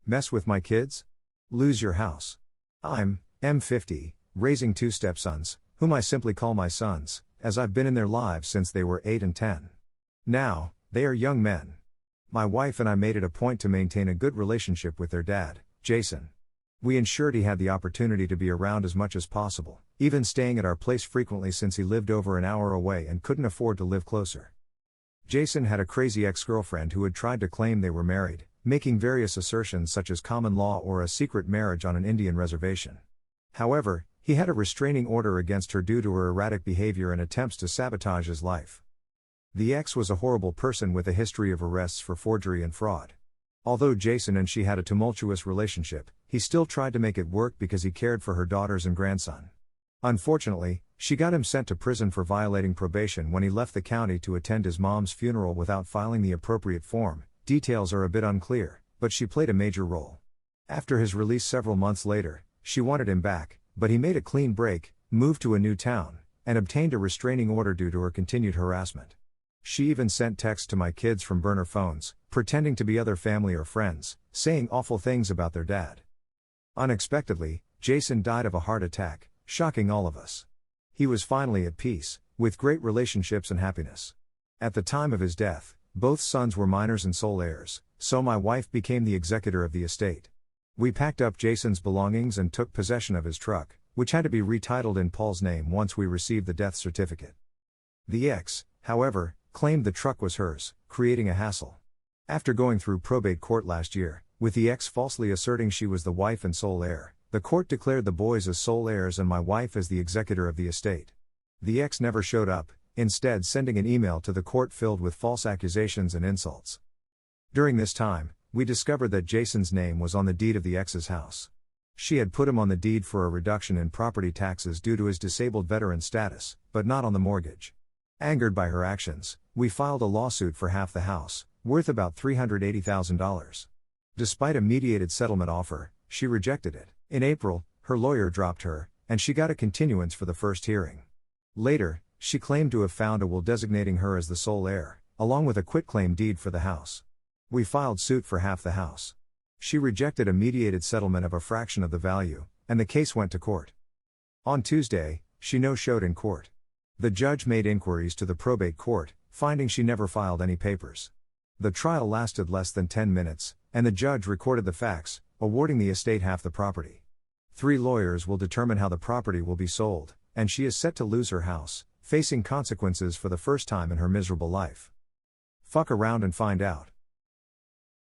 Mess with my kids? Lose your house. I'm M50, raising two stepsons, whom I simply call my sons, as I've been in their lives since they were 8 and 10. Now, they are young men. My wife and I made it a point to maintain a good relationship with their dad, Jason. We ensured he had the opportunity to be around as much as possible, even staying at our place frequently since he lived over an hour away and couldn't afford to live closer. Jason had a crazy ex-girlfriend who had tried to claim they were married, making various assertions such as common law or a secret marriage on an Indian reservation. However, he had a restraining order against her due to her erratic behavior and attempts to sabotage his life. The ex was a horrible person with a history of arrests for forgery and fraud. Although Jason and she had a tumultuous relationship, he still tried to make it work because he cared for her daughters and grandson. Unfortunately, she got him sent to prison for violating probation when he left the county to attend his mom's funeral without filing the appropriate form. Details are a bit unclear, but she played a major role. After his release several months later, she wanted him back, but he made a clean break, moved to a new town, and obtained a restraining order due to her continued harassment. She even sent texts to my kids from burner phones, pretending to be other family or friends, saying awful things about their dad. Unexpectedly, Jason died of a heart attack, shocking all of us. He was finally at peace, with great relationships and happiness. At the time of his death, both sons were minors and sole heirs, so my wife became the executor of the estate. We packed up Jason's belongings and took possession of his truck, which had to be retitled in Paul's name once we received the death certificate. The ex, however, claimed the truck was hers, creating a hassle. After going through probate court last year, with the ex falsely asserting she was the wife and sole heir, the court declared the boys as sole heirs and my wife as the executor of the estate. The ex never showed up, instead sending an email to the court filled with false accusations and insults. During this time, we discovered that Jason's name was on the deed of the ex's house. She had put him on the deed for a reduction in property taxes due to his disabled veteran status, but not on the mortgage. Angered by her actions, we filed a lawsuit for half the house, worth about $380,000. Despite a mediated settlement offer, she rejected it. In April, her lawyer dropped her, and she got a continuance for the first hearing. Later, she claimed to have found a will designating her as the sole heir, along with a quitclaim deed for the house. We filed suit for half the house. She rejected a mediated settlement of a fraction of the value, and the case went to court. On Tuesday, she no-showed in court. The judge made inquiries to the probate court, finding she never filed any papers. The trial lasted less than 10 minutes, and the judge recorded the facts, awarding the estate half the property. 3 lawyers will determine how the property will be sold, and she is set to lose her house, facing consequences for the first time in her miserable life. Fuck around and find out.